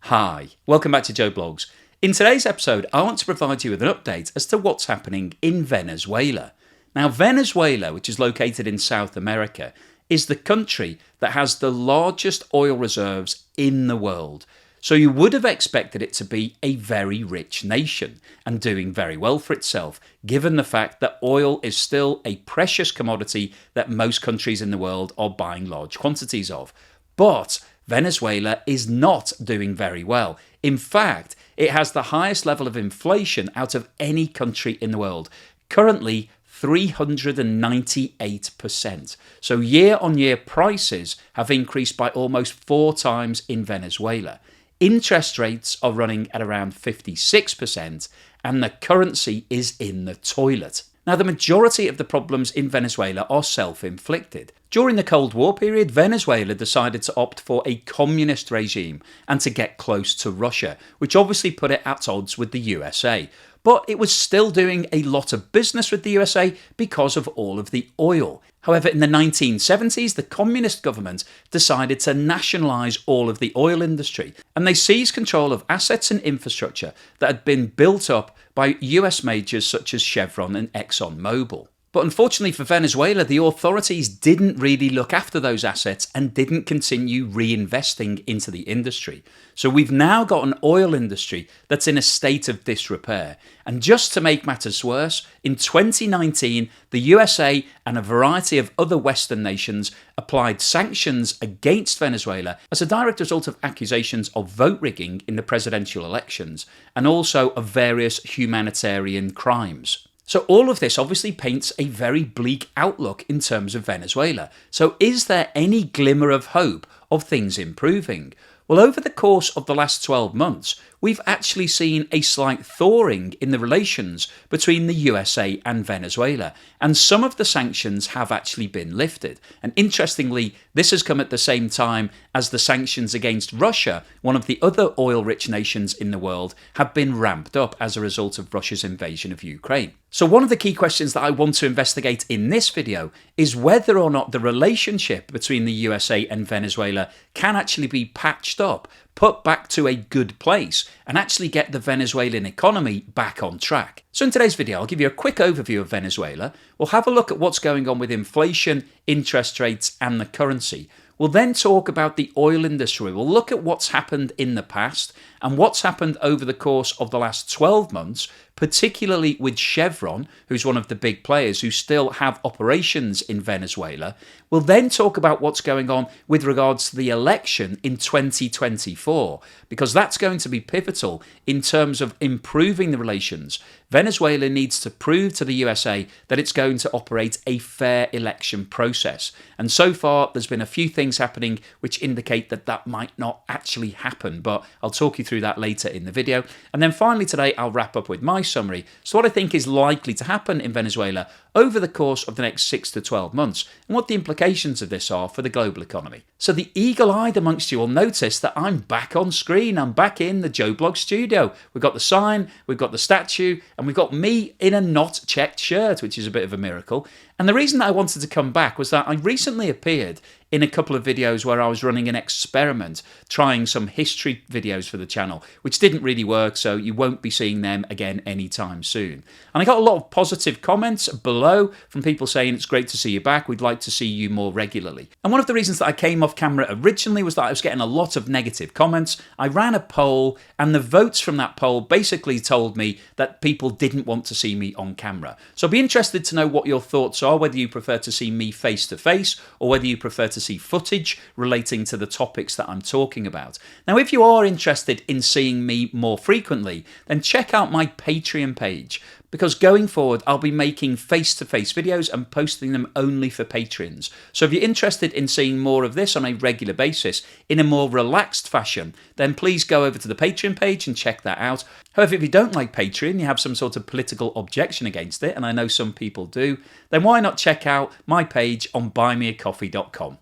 Hi, welcome back to Joe Blogs. In today's episode, I want to provide you with an update as to what's happening in Venezuela. Now, Venezuela, which is located in South America, is the country that has the largest oil reserves in the world. So you would have expected it to be a very rich nation and doing very well for itself, given the fact that oil is still a precious commodity that most countries in the world are buying large quantities of. But Venezuela is not doing very well. In fact, it has the highest level of inflation out of any country in the world. Currently, 398%. So year-on-year prices have increased by almost 4 times in Venezuela. Interest rates are running at around 56%, and the currency is in the toilet. Now, the majority of the problems in Venezuela are self-inflicted. During the Cold War period, Venezuela decided to opt for a communist regime and to get close to Russia, which obviously put it at odds with the USA. But it was still doing a lot of business with the USA because of all of the oil. However, in the 1970s, the communist government decided to nationalise all of the oil industry, and they seized control of assets and infrastructure that had been built up by US majors such as Chevron and ExxonMobil. But unfortunately for Venezuela, the authorities didn't really look after those assets and didn't continue reinvesting into the industry. So we've now got an oil industry that's in a state of disrepair. And just to make matters worse, in 2019, the USA and a variety of other Western nations applied sanctions against Venezuela as a direct result of accusations of vote rigging in the presidential elections and also of various humanitarian crimes. So all of this obviously paints a very bleak outlook in terms of Venezuela. So is there any glimmer of hope of things improving? Well, over the course of the last 12 months, we've actually seen a slight thawing in the relations between the USA and Venezuela, and some of the sanctions have actually been lifted. And interestingly, this has come at the same time as the sanctions against Russia, one of the other oil-rich nations in the world, have been ramped up as a result of Russia's invasion of Ukraine. So one of the key questions that I want to investigate in this video is whether or not the relationship between the USA and Venezuela can actually be patched up, put back to a good place, and actually get the Venezuelan economy back on track. So in today's video, I'll give you a quick overview of Venezuela. We'll have a look at what's going on with inflation, interest rates, and the currency. We'll then talk about the oil industry. We'll look at what's happened in the past and what's happened over the course of the last 12 months, particularly with Chevron, who's one of the big players who still have operations in Venezuela. We'll then talk about what's going on with regards to the election in 2024, because that's going to be pivotal in terms of improving the relations. Venezuela needs to prove to the USA that it's going to operate a fair election process. And so far, there's been a few things happening which indicate that that might not actually happen, but I'll talk you through that later in the video. And then finally today, I'll wrap up with my summary. So what I think is likely to happen in Venezuela over the course of the next 6 to 12 months, and what the implications of this are for the global economy. So the eagle-eyed amongst you will notice that I'm back on screen. I'm back in the Joe Blog studio. We've got the sign, we've got the statue, and we've got me in a not checked shirt, which is a bit of a miracle. And the reason that I wanted to come back was that I recently appeared in a couple of videos where I was running an experiment, trying some history videos for the channel, which didn't really work, so you won't be seeing them again anytime soon. And I got a lot of positive comments below from people saying it's great to see you back, we'd like to see you more regularly. And one of the reasons that I came off camera originally was that I was getting a lot of negative comments. I ran a poll, and the votes from that poll basically told me that people didn't want to see me on camera. So I'd be interested to know what your thoughts are, whether you prefer to see me face to face or whether you prefer to see footage relating to the topics that I'm talking about. Now, if you are interested in seeing me more frequently, then check out my Patreon page, because going forward I'll be making face-to-face videos and posting them only for Patreons. So if you're interested in seeing more of this on a regular basis in a more relaxed fashion, then please go over to the Patreon page and check that out. However, if you don't like Patreon, you have some sort of political objection against it, and I know some people do, then why not check out my page on buymeacoffee.com.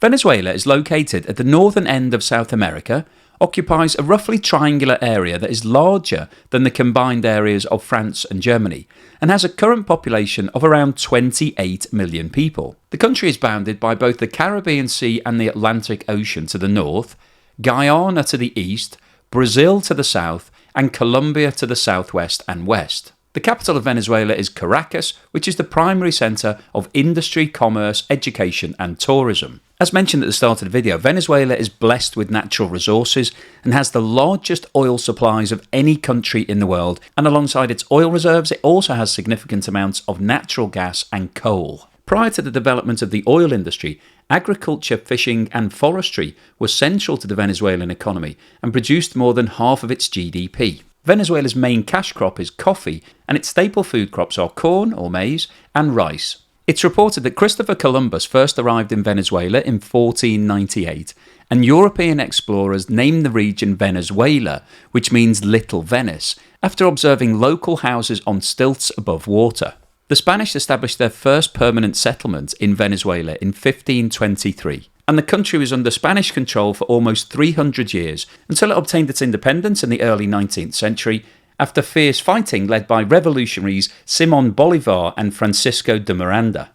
Venezuela is located at the northern end of South America, occupies a roughly triangular area that is larger than the combined areas of France and Germany, and has a current population of around 28 million people. The country is bounded by both the Caribbean Sea and the Atlantic Ocean to the north, Guyana to the east, Brazil to the south, and Colombia to the southwest and west. The capital of Venezuela is Caracas, which is the primary centre of industry, commerce, education and tourism. As mentioned at the start of the video, Venezuela is blessed with natural resources and has the largest oil supplies of any country in the world, and alongside its oil reserves it also has significant amounts of natural gas and coal. Prior to the development of the oil industry, agriculture, fishing and forestry were central to the Venezuelan economy and produced more than half of its GDP. Venezuela's main cash crop is coffee, and its staple food crops are corn or maize and rice. It's reported that Christopher Columbus first arrived in Venezuela in 1498, and European explorers named the region Venezuela, which means Little Venice, after observing local houses on stilts above water. The Spanish established their first permanent settlement in Venezuela in 1523, and the country was under Spanish control for almost 300 years until it obtained its independence in the early 19th century after fierce fighting led by revolutionaries Simón Bolívar and Francisco de Miranda.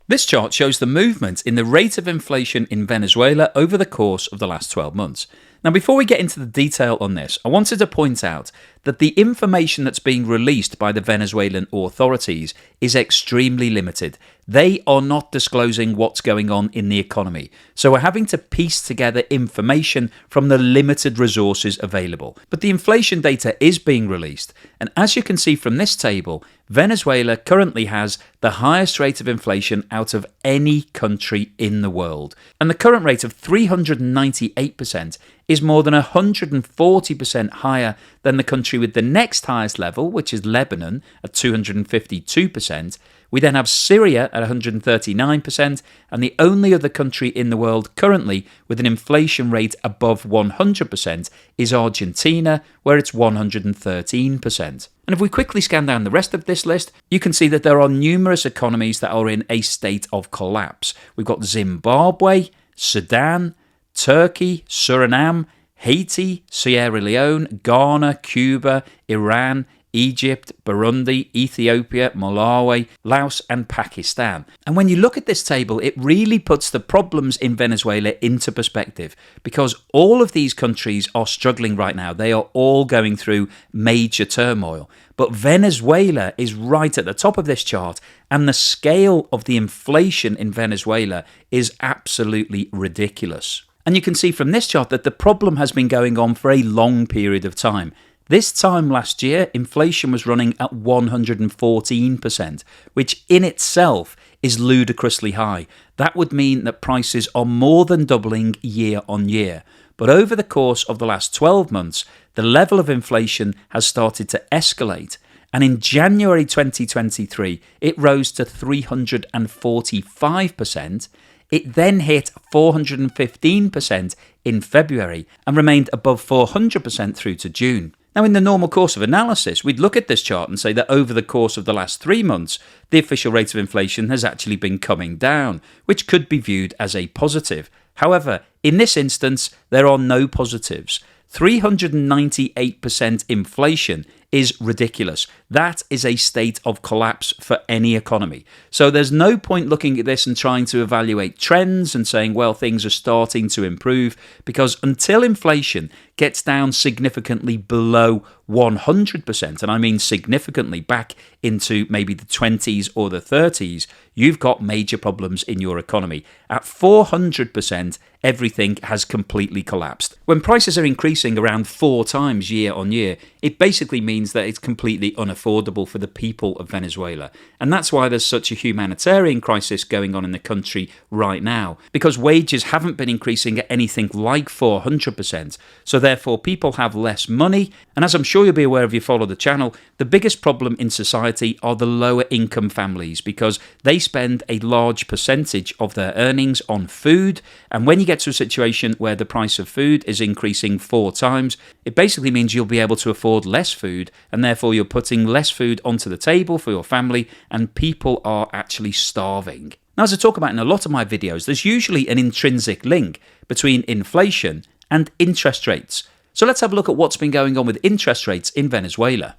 This chart shows the movement in the rate of inflation in Venezuela over the course of the last 12 months. Now, before we get into the detail on this, I wanted to point out that the information that's being released by the Venezuelan authorities is extremely limited. They are not disclosing what's going on in the economy, so we're having to piece together information from the limited resources available. But the inflation data is being released, and as you can see from this table, Venezuela currently has the highest rate of inflation out of any country in the world, and the current rate of 398% is more than 140% higher than the country with the next highest level, which is Lebanon at 252%. We then have Syria at 139%, and the only other country in the world currently with an inflation rate above 100% is Argentina, where it's 113%. And if we quickly scan down the rest of this list, you can see that there are numerous economies that are in a state of collapse. We've got Zimbabwe, Sudan, Turkey, Suriname, Haiti, Sierra Leone, Ghana, Cuba, Iran, Egypt, Burundi, Ethiopia, Malawi, Laos and Pakistan. And when you look at this table, it really puts the problems in Venezuela into perspective, because all of these countries are struggling right now. They are all going through major turmoil. But Venezuela is right at the top of this chart, and the scale of the inflation in Venezuela is absolutely ridiculous. And you can see from this chart that the problem has been going on for a long period of time. This time last year, inflation was running at 114%, which in itself is ludicrously high. That would mean that prices are more than doubling year on year. But over the course of the last 12 months, the level of inflation has started to escalate. And in January 2023, it rose to 345%. It then hit 415% in February and remained above 400% through to June. Now, in the normal course of analysis, we'd look at this chart and say that over the course of the last 3 months, the official rate of inflation has actually been coming down, which could be viewed as a positive. However, in this instance, there are no positives. 398% inflation is ridiculous. That is a state of collapse for any economy. So there's no point looking at this and trying to evaluate trends and saying, well, things are starting to improve, because until inflation gets down significantly below 100%, and I mean significantly back into maybe the 20s or the 30s, you've got major problems in your economy. At 400%, everything has completely collapsed. When prices are increasing around 4 times year on year, it basically means that it's completely unaffordable for the people of Venezuela. And that's why there's such a humanitarian crisis going on in the country right now, because wages haven't been increasing at anything like 400%. So therefore, people have less money. And as I'm sure you'll be aware if you follow the channel, the biggest problem in society are the lower income families, because they spend a large percentage of their earnings on food. And when you get to a situation where the price of food is increasing 4 times, it basically means you'll be able to afford less food, and therefore you're putting less food onto the table for your family, and people are actually starving. Now, as I talk about in a lot of my videos, there's usually an intrinsic link between inflation and interest rates. So let's have a look at what's been going on with interest rates in Venezuela.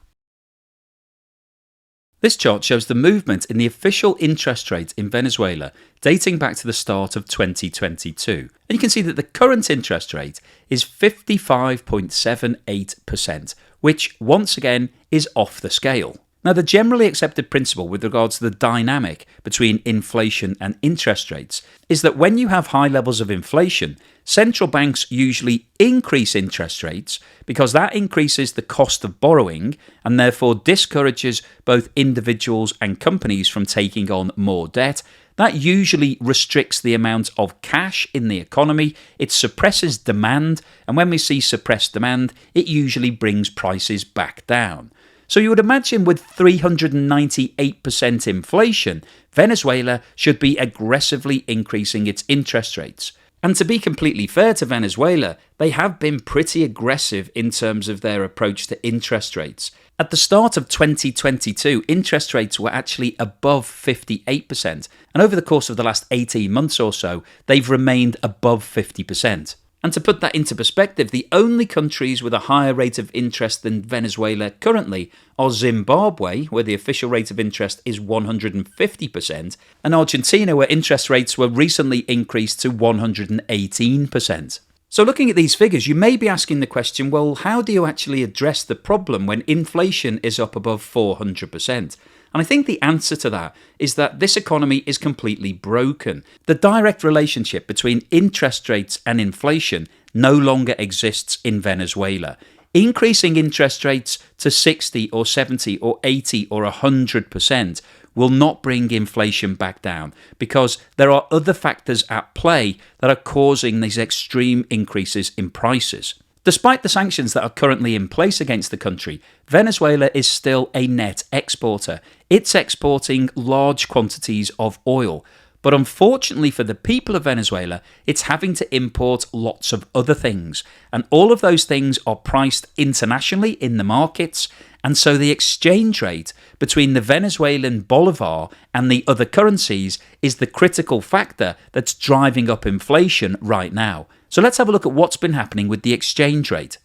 This chart shows the movement in the official interest rate in Venezuela dating back to the start of 2022. And you can see that the current interest rate is 55.78%, which once again is off the scale. Now, the generally accepted principle with regards to the dynamic between inflation and interest rates is that when you have high levels of inflation, central banks usually increase interest rates because that increases the cost of borrowing and therefore discourages both individuals and companies from taking on more debt. That usually restricts the amount of cash in the economy, it suppresses demand, and when we see suppressed demand, it usually brings prices back down. So you would imagine with 398% inflation, Venezuela should be aggressively increasing its interest rates. And to be completely fair to Venezuela, they have been pretty aggressive in terms of their approach to interest rates. At the start of 2022, interest rates were actually above 58%, and over the course of the last 18 months or so, they've remained above 50%. And to put that into perspective, the only countries with a higher rate of interest than Venezuela currently are Zimbabwe, where the official rate of interest is 150%, and Argentina, where interest rates were recently increased to 118%. So looking at these figures, you may be asking the question, well, how do you actually address the problem when inflation is up above 400%? And I think the answer to that is that this economy is completely broken. The direct relationship between interest rates and inflation no longer exists in Venezuela. Increasing interest rates to 60 or 70 or 80 or 100% will not bring inflation back down because there are other factors at play that are causing these extreme increases in prices. Despite the sanctions that are currently in place against the country, Venezuela is still a net exporter. It's exporting large quantities of oil. But unfortunately for the people of Venezuela, it's having to import lots of other things. And all of those things are priced internationally in the markets. And so the exchange rate between the Venezuelan bolivar and the other currencies is the critical factor that's driving up inflation right now. So let's have a look at what's been happening with the exchange rate.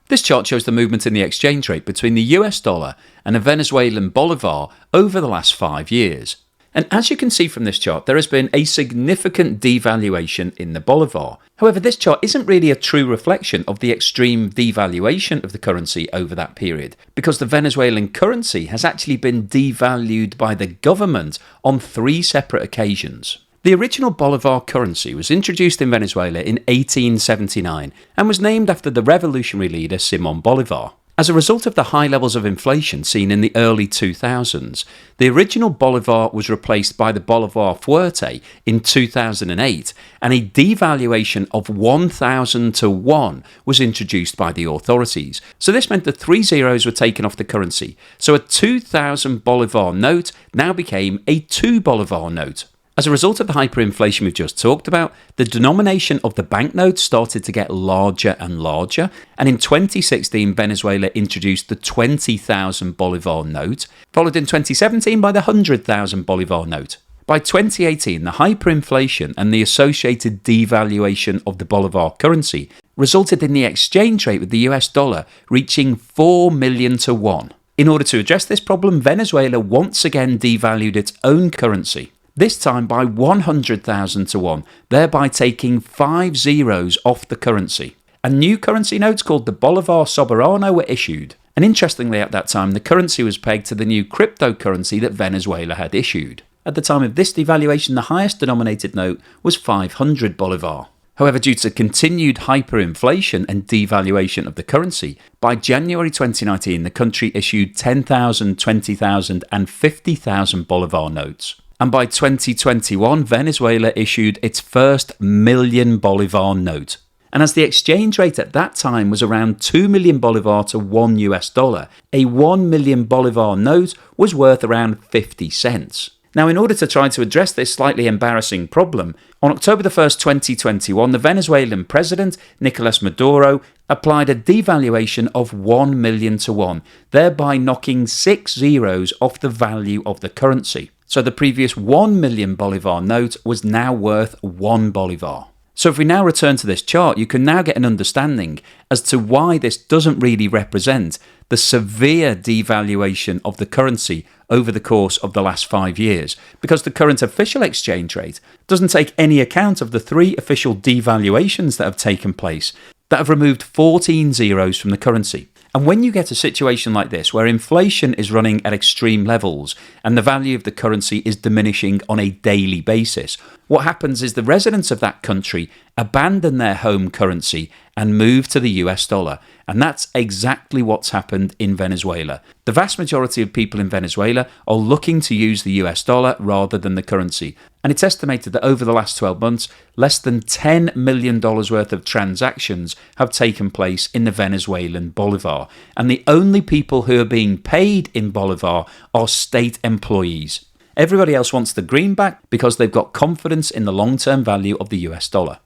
This chart shows the movement in the exchange rate between the US dollar and the Venezuelan bolivar over the last 5 years. And as you can see from this chart, there has been a significant devaluation in the bolivar. However, this chart isn't really a true reflection of the extreme devaluation of the currency over that period, because the Venezuelan currency has actually been devalued by the government on 3 separate occasions. The original bolivar currency was introduced in Venezuela in 1879 and was named after the revolutionary leader Simón Bolívar. As a result of the high levels of inflation seen in the early 2000s, the original bolivar was replaced by the bolivar fuerte in 2008, and a devaluation of 1,000 to 1 was introduced by the authorities. So this meant that 3 zeros were taken off the currency. So a 2,000 bolivar note now became a 2 bolivar note. As a result of the hyperinflation we've just talked about, the denomination of the banknotes started to get larger and larger, and in 2016 Venezuela introduced the 20,000 bolivar note, followed in 2017 by the 100,000 bolivar note. By 2018, the hyperinflation and the associated devaluation of the bolivar currency resulted in the exchange rate with the US dollar reaching 4 million to 1. In order to address this problem, Venezuela once again devalued its own currency, this time by 100,000 to 1, thereby taking 5 zeros off the currency. And new currency notes called the Bolivar Soberano were issued. And interestingly, at that time, the currency was pegged to the new cryptocurrency that Venezuela had issued. At the time of this devaluation, the highest denominated note was 500 Bolivar. However, due to continued hyperinflation and devaluation of the currency, by January 2019, the country issued 10,000, 20,000 and 50,000 Bolivar notes. And by 2021, Venezuela issued its first million bolivar note. And as the exchange rate at that time was around 2 million bolivar to 1 US dollar, a 1 million bolivar note was worth around 50 cents. Now, in order to try to address this slightly embarrassing problem, on October 1st, 2021, the Venezuelan president, Nicolas Maduro, applied a devaluation of 1 million to 1, thereby knocking 6 zeros off the value of the currency. So the previous 1 million bolivar note was now worth 1 bolivar. So if we now return to this chart, you can now get an understanding as to why this doesn't really represent the severe devaluation of the currency over the course of the last 5 years, because the current official exchange rate doesn't take any account of the 3 official devaluations that have taken place that have removed 14 zeros from the currency. And when you get a situation like this, where inflation is running at extreme levels and the value of the currency is diminishing on a daily basis, what happens is the residents of that country abandon their home currency and move to the US dollar. And that's exactly what's happened in Venezuela. The vast majority of people in Venezuela are looking to use the US dollar rather than the currency. And it's estimated that over the last 12 months, less than $10 million worth of transactions have taken place in the Venezuelan bolivar. And the only people who are being paid in bolivar are state employees. Everybody else wants the greenback because they've got confidence in the long-term value of the US dollar.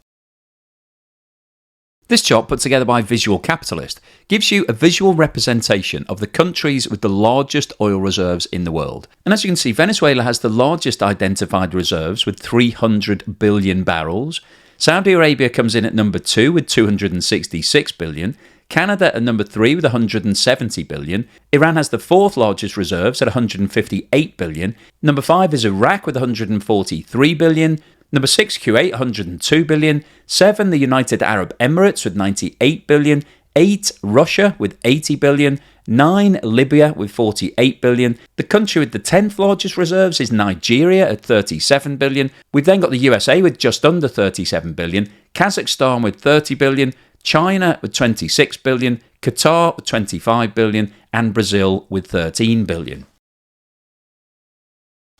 This chart, put together by Visual Capitalist, gives you a visual representation of the countries with the largest oil reserves in the world. And as you can see, Venezuela has the largest identified reserves with 300 billion barrels. Saudi Arabia comes in at number 2 with 266 billion. Canada at number 3 with 170 billion. Iran has the 4th largest reserves at 158 billion. Number 5 is Iraq with 143 billion. Number 6, Kuwait, 102 billion. 7, the United Arab Emirates with 98 billion. 8, Russia with 80 billion. 9, Libya with 48 billion. The country with the 10th largest reserves is Nigeria at 37 billion. We've then got the USA with just under 37 billion. Kazakhstan with 30 billion. China with 26 billion. Qatar with 25 billion. And Brazil with 13 billion.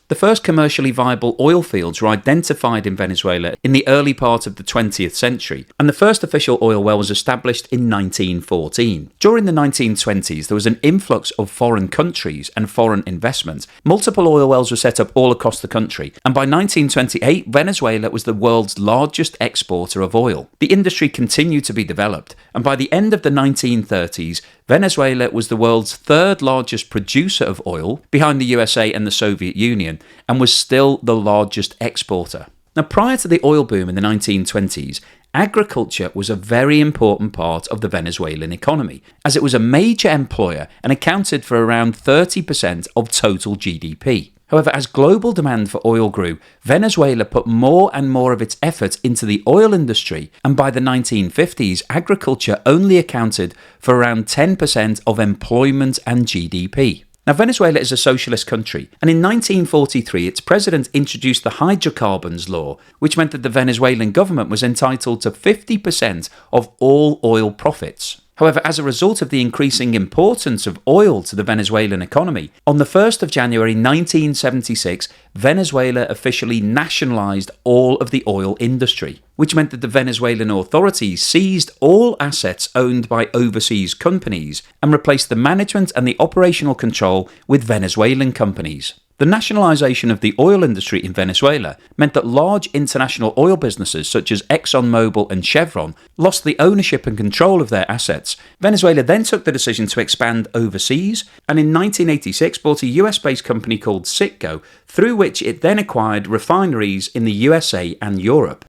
The first commercially viable oil fields were identified in Venezuela in the early part of the 20th century, and the first official oil well was established in 1914. During the 1920s, there was an influx of foreign countries and foreign investment. Multiple oil wells were set up all across the country, and by 1928, Venezuela was the world's largest exporter of oil. The industry continued to be developed, and by the end of the 1930s, Venezuela was the world's 3rd largest producer of oil, behind the USA and the Soviet Union, and was still the largest exporter. Now, prior to the oil boom in the 1920s, agriculture was a very important part of the Venezuelan economy, as it was a major employer and accounted for around 30% of total GDP. However, as global demand for oil grew, Venezuela put more and more of its effort into the oil industry, and by the 1950s, agriculture only accounted for around 10% of employment and GDP. Now, Venezuela is a socialist country, and in 1943, its president introduced the hydrocarbons law, which meant that the Venezuelan government was entitled to 50% of all oil profits. However, as a result of the increasing importance of oil to the Venezuelan economy, on the 1st of January 1976, Venezuela officially nationalized all of the oil industry, which meant that the Venezuelan authorities seized all assets owned by overseas companies and replaced the management and the operational control with Venezuelan companies. The nationalisation of the oil industry in Venezuela meant that large international oil businesses such as ExxonMobil and Chevron lost the ownership and control of their assets. Venezuela then took the decision to expand overseas, and in 1986 bought a US-based company called CITGO, through which it then acquired refineries in the USA and Europe.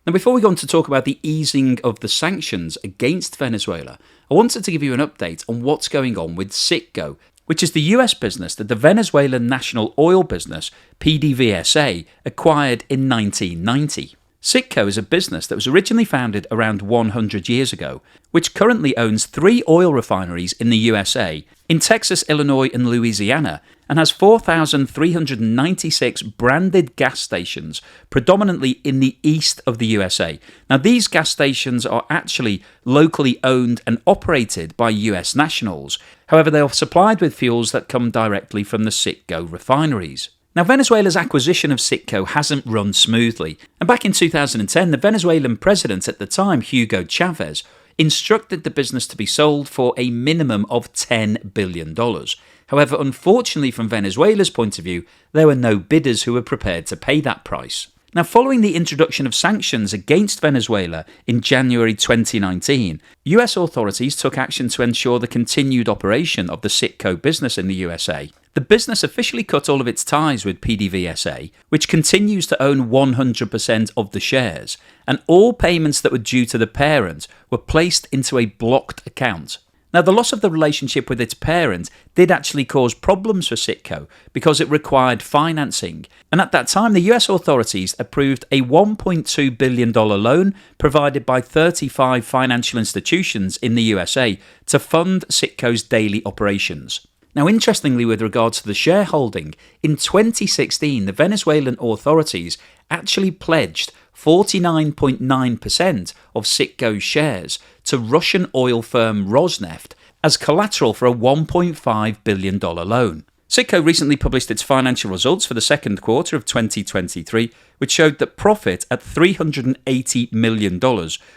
Now, before we go on to talk about the easing of the sanctions against Venezuela, I wanted to give you an update on what's going on with CITGO, which is the US business that the Venezuelan national oil business, PDVSA, acquired in 1990. CITGO is a business that was originally founded around 100 years ago, which currently owns 3 oil refineries in the USA, in Texas, Illinois and Louisiana, and has 4,396 branded gas stations, predominantly in the east of the USA. Now, these gas stations are actually locally owned and operated by US nationals. However, they are supplied with fuels that come directly from the CITGO refineries. Now, Venezuela's acquisition of CITGO hasn't run smoothly, and back in 2010, the Venezuelan president at the time, Hugo Chavez, instructed the business to be sold for a minimum of $10 billion. However, unfortunately from Venezuela's point of view, there were no bidders who were prepared to pay that price. Now, following the introduction of sanctions against Venezuela in January 2019, US authorities took action to ensure the continued operation of the CITGO business in the USA. The business officially cut all of its ties with PDVSA, which continues to own 100% of the shares, and all payments that were due to the parent were placed into a blocked account. Now, the loss of the relationship with its parent did actually cause problems for CITGO because it required financing, and at that time the US authorities approved a $1.2 billion loan provided by 35 financial institutions in the USA to fund CITGO's daily operations. Now, interestingly, with regards to the shareholding, in 2016 the Venezuelan authorities actually pledged 49.9% of CITGO's shares to Russian oil firm Rosneft as collateral for a $1.5 billion loan. CITGO recently published its financial results for the second quarter of 2023, which showed that profit at $380 million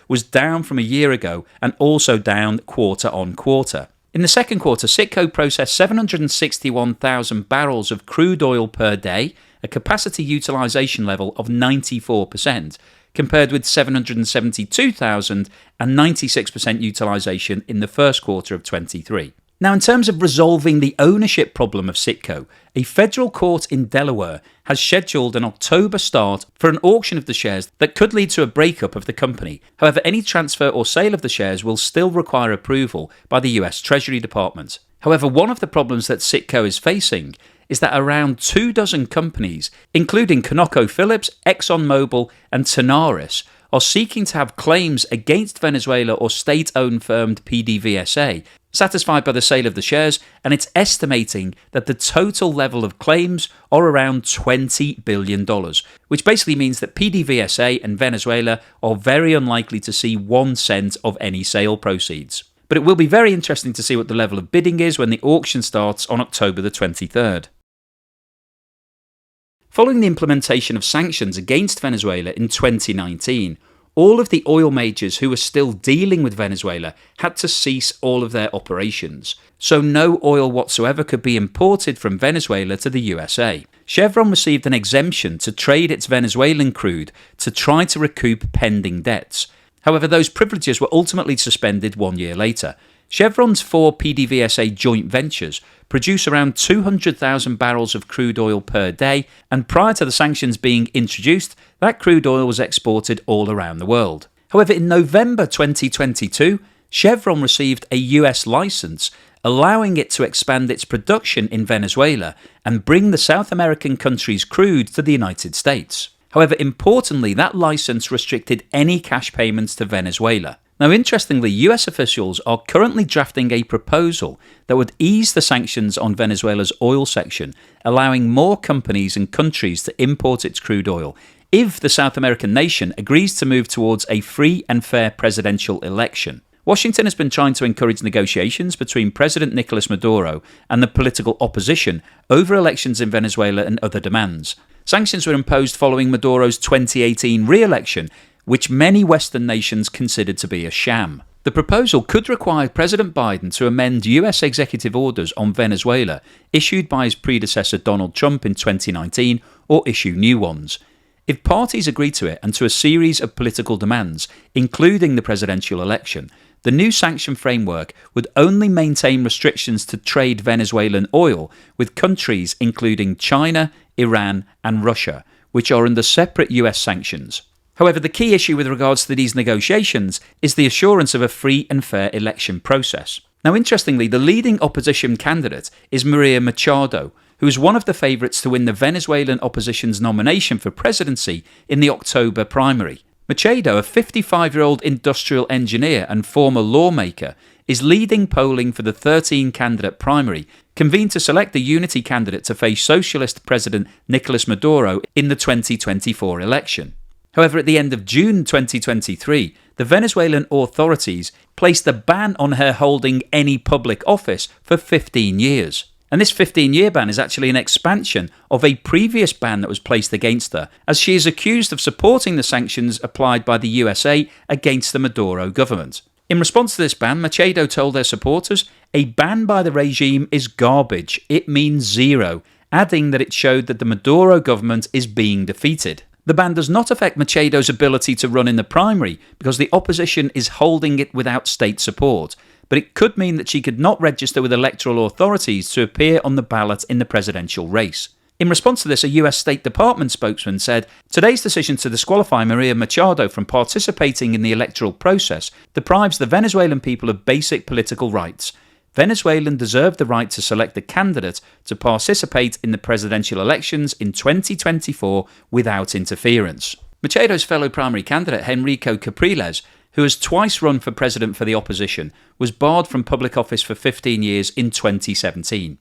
was down from a year ago and also down quarter on quarter. In the second quarter, CITGO processed 761,000 barrels of crude oil per day, a capacity utilisation level of 94%, compared with 772,000 and 96% utilisation in the first quarter of 23. Now, in terms of resolving the ownership problem of CITGO, a federal court in Delaware has scheduled an October start for an auction of the shares that could lead to a breakup of the company. However, any transfer or sale of the shares will still require approval by the US Treasury Department. However, one of the problems that CITGO is facing is that around 24 companies, including ConocoPhillips, ExxonMobil and Tenaris, are seeking to have claims against Venezuela or state-owned firm PDVSA satisfied by the sale of the shares, and it's estimating that the total level of claims are around $20 billion, which basically means that PDVSA and Venezuela are very unlikely to see 1 cent of any sale proceeds. But it will be very interesting to see what the level of bidding is when the auction starts on October the 23rd. Following the implementation of sanctions against Venezuela in 2019, all of the oil majors who were still dealing with Venezuela had to cease all of their operations, so no oil whatsoever could be imported from Venezuela to the USA. Chevron received an exemption to trade its Venezuelan crude to try to recoup pending debts. However, those privileges were ultimately suspended 1 year later. Chevron's 4 PDVSA joint ventures produce around 200,000 barrels of crude oil per day, and prior to the sanctions being introduced, that crude oil was exported all around the world. However, in November 2022, Chevron received a US license allowing it to expand its production in Venezuela and bring the South American country's crude to the United States. However, importantly, that license restricted any cash payments to Venezuela. Now, interestingly, US officials are currently drafting a proposal that would ease the sanctions on Venezuela's oil section, allowing more companies and countries to import its crude oil if the South American nation agrees to move towards a free and fair presidential election. Washington has been trying to encourage negotiations between President Nicolas Maduro and the political opposition over elections in Venezuela and other demands. Sanctions were imposed following Maduro's 2018 re-election, which many Western nations considered to be a sham. The proposal could require President Biden to amend US executive orders on Venezuela issued by his predecessor Donald Trump in 2019 or issue new ones. If parties agree to it and to a series of political demands, including the presidential election, the new sanction framework would only maintain restrictions to trade Venezuelan oil with countries including China, Iran and Russia, which are under separate US sanctions. However, the key issue with regards to these negotiations is the assurance of a free and fair election process. Now, interestingly, the leading opposition candidate is Maria Machado, who is one of the favourites to win the Venezuelan opposition's nomination for presidency in the October primary. Machado, a 55-year-old industrial engineer and former lawmaker, is leading polling for the 13-candidate primary, convened to select the unity candidate to face socialist President Nicolas Maduro in the 2024 election. However, at the end of June 2023, the Venezuelan authorities placed a ban on her holding any public office for 15 years. And this 15-year ban is actually an expansion of a previous ban that was placed against her, as she is accused of supporting the sanctions applied by the USA against the Maduro government. In response to this ban, Machado told their supporters, "A ban by the regime is garbage. It means zero," adding that it showed that the Maduro government is being defeated. The ban does not affect Machado's ability to run in the primary because the opposition is holding it without state support, but it could mean that she could not register with electoral authorities to appear on the ballot in the presidential race. In response to this, a US State Department spokesman said, "Today's decision to disqualify Maria Machado from participating in the electoral process deprives the Venezuelan people of basic political rights. Venezuelans deserve the right to select a candidate to participate in the presidential elections in 2024 without interference." Machado's fellow primary candidate, Henrique Capriles, who has twice run for president for the opposition, was barred from public office for 15 years in 2017.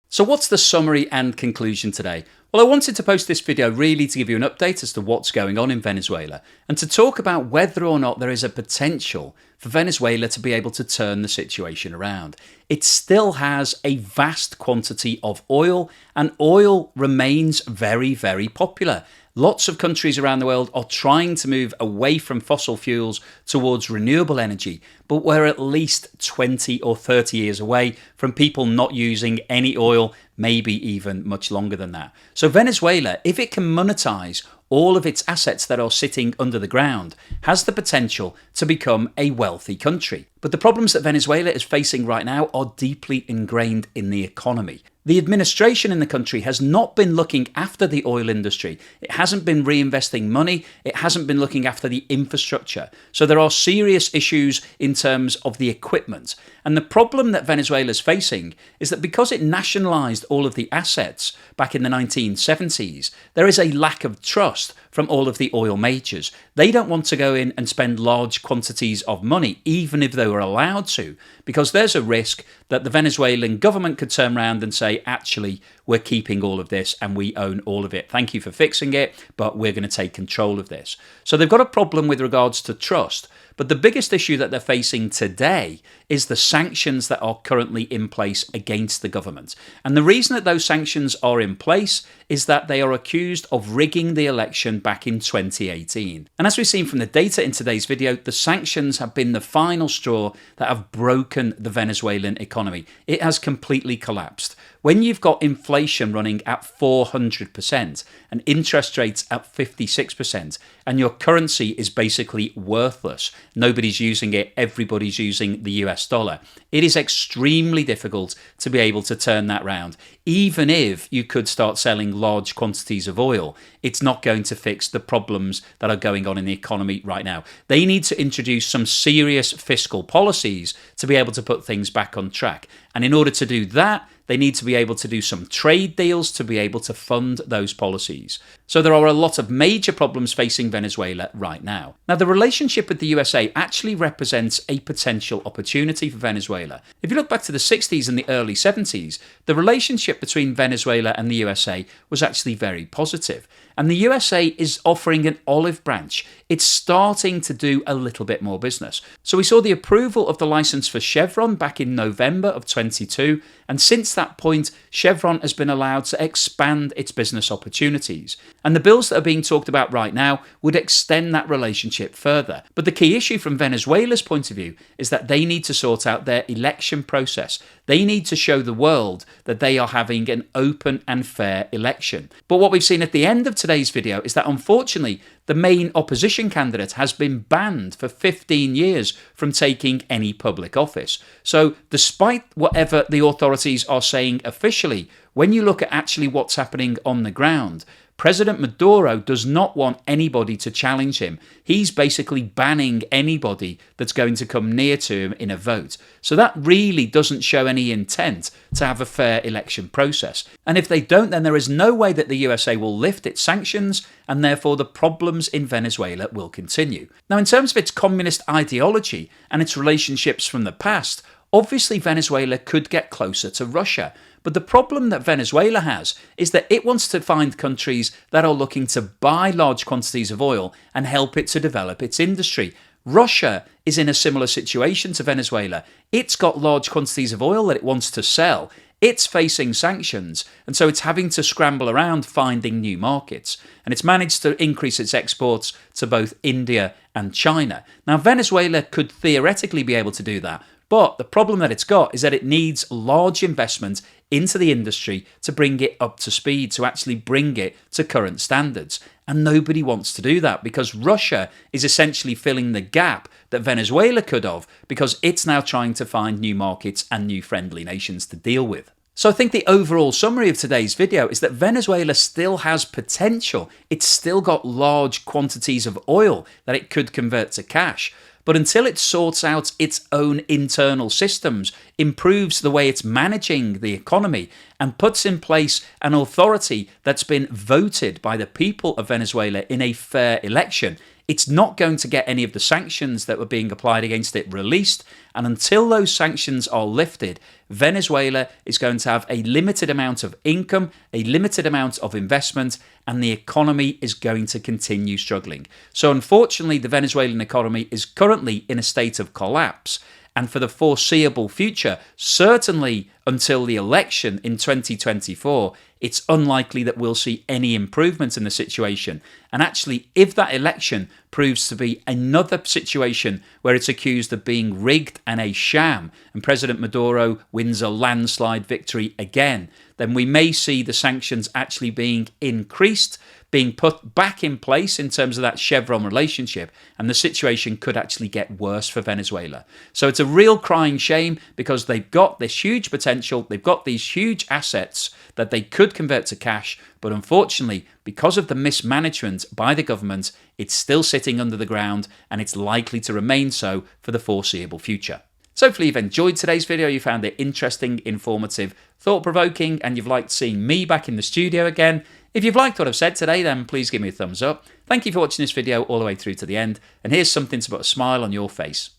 So what's the summary and conclusion today? Well, I wanted to post this video really to give you an update as to what's going on in Venezuela and to talk about whether or not there is a potential for Venezuela to be able to turn the situation around. It still has a vast quantity of oil, and oil remains very, very popular. Lots of countries around the world are trying to move away from fossil fuels towards renewable energy, but we're at least 20 or 30 years away from people not using any oil, maybe even much longer than that. So Venezuela, if it can monetize all of its assets that are sitting under the ground, has the potential to become a wealthy country. But the problems that Venezuela is facing right now are deeply ingrained in the economy. The administration in the country has not been looking after the oil industry. It hasn't been reinvesting money. It hasn't been looking after the infrastructure. So there are serious issues in terms of the equipment. And the problem that Venezuela is facing is that because it nationalized all of the assets back in the 1970s, there is a lack of trust from all of the oil majors. They don't want to go in and spend large quantities of money, even if they were allowed to, because there's a risk that the Venezuelan government could turn around and say, actually, we're keeping all of this and we own all of it. Thank you for fixing it, but we're going to take control of this. So they've got a problem with regards to trust. But the biggest issue that they're facing today is the sanctions that are currently in place against the government. And the reason that those sanctions are in place is that they are accused of rigging the election back in 2018. And as we've seen from the data in today's video, the sanctions have been the final straw that have broken the Venezuelan economy. It has completely collapsed. When you've got inflation running at 400% and interest rates at 56%, and your currency is basically worthless, nobody's using it, everybody's using the US dollar, it is extremely difficult to be able to turn that round. Even if you could start selling large quantities of oil, it's not going to fix the problems that are going on in the economy right now. They need to introduce some serious fiscal policies to be able to put things back on track. And in order to do that, they need to be able to do some trade deals to be able to fund those policies. So there are a lot of major problems facing Venezuela right now. Now, the relationship with the USA actually represents a potential opportunity for Venezuela. If you look back to the 60s and the early 70s, the relationship between Venezuela and the USA was actually very positive. And the USA is offering an olive branch. It's starting to do a little bit more business. So we saw the approval of the license for Chevron back in November of 22. And since that point, Chevron has been allowed to expand its business opportunities. And the bills that are being talked about right now would extend that relationship further. But the key issue from Venezuela's point of view is that they need to sort out their election process. They need to show the world that they are having an open and fair election. But what we've seen at the end of today's video is that unfortunately, the main opposition candidate has been banned for 15 years from taking any public office. So despite whatever the authorities are saying officially, when you look at actually what's happening on the ground, President Maduro does not want anybody to challenge him. He's basically banning anybody that's going to come near to him in a vote. So that really doesn't show any intent to have a fair election process. And if they don't, then there is no way that the USA will lift its sanctions, and therefore the problems in Venezuela will continue. Now, in terms of its communist ideology and its relationships from the past, obviously Venezuela could get closer to Russia. But the problem that Venezuela has is that it wants to find countries that are looking to buy large quantities of oil and help it to develop its industry. Russia is in a similar situation to Venezuela. It's got large quantities of oil that it wants to sell. It's facing sanctions, and so it's having to scramble around finding new markets. And it's managed to increase its exports to both India and China. Now, Venezuela could theoretically be able to do that, But the problem that it's got is that it needs large investment into the industry to bring it up to speed, to actually bring it to current standards. And nobody wants to do that because Russia is essentially filling the gap that Venezuela could have, because it's now trying to find new markets and new friendly nations to deal with. So I think the overall summary of today's video is that Venezuela still has potential. It's still got large quantities of oil that it could convert to cash. But until it sorts out its own internal systems, improves the way it's managing the economy, and puts in place an authority that's been voted by the people of Venezuela in a fair election, it's not going to get any of the sanctions that were being applied against it released. And until those sanctions are lifted, Venezuela is going to have a limited amount of income, a limited amount of investment, and the economy is going to continue struggling. So unfortunately, the Venezuelan economy is currently in a state of collapse. And for the foreseeable future, certainly until the election in 2024, it's unlikely that we'll see any improvement in the situation. And actually, if that election proves to be another situation where it's accused of being rigged and a sham, and President Maduro wins a landslide victory again, then we may see the sanctions actually being increased, being put back in place in terms of that Chevron relationship, and the situation could actually get worse for Venezuela. So it's a real crying shame, because they've got this huge potential, they've got these huge assets that they could convert to cash, but unfortunately, because of the mismanagement by the government, it's still sitting under the ground, and it's likely to remain so for the foreseeable future. So hopefully you've enjoyed today's video, you found it interesting, informative, thought-provoking, and you've liked seeing me back in the studio again. If you've liked what I've said today, then please give me a thumbs up. Thank you for watching this video all the way through to the end, and here's something to put a smile on your face.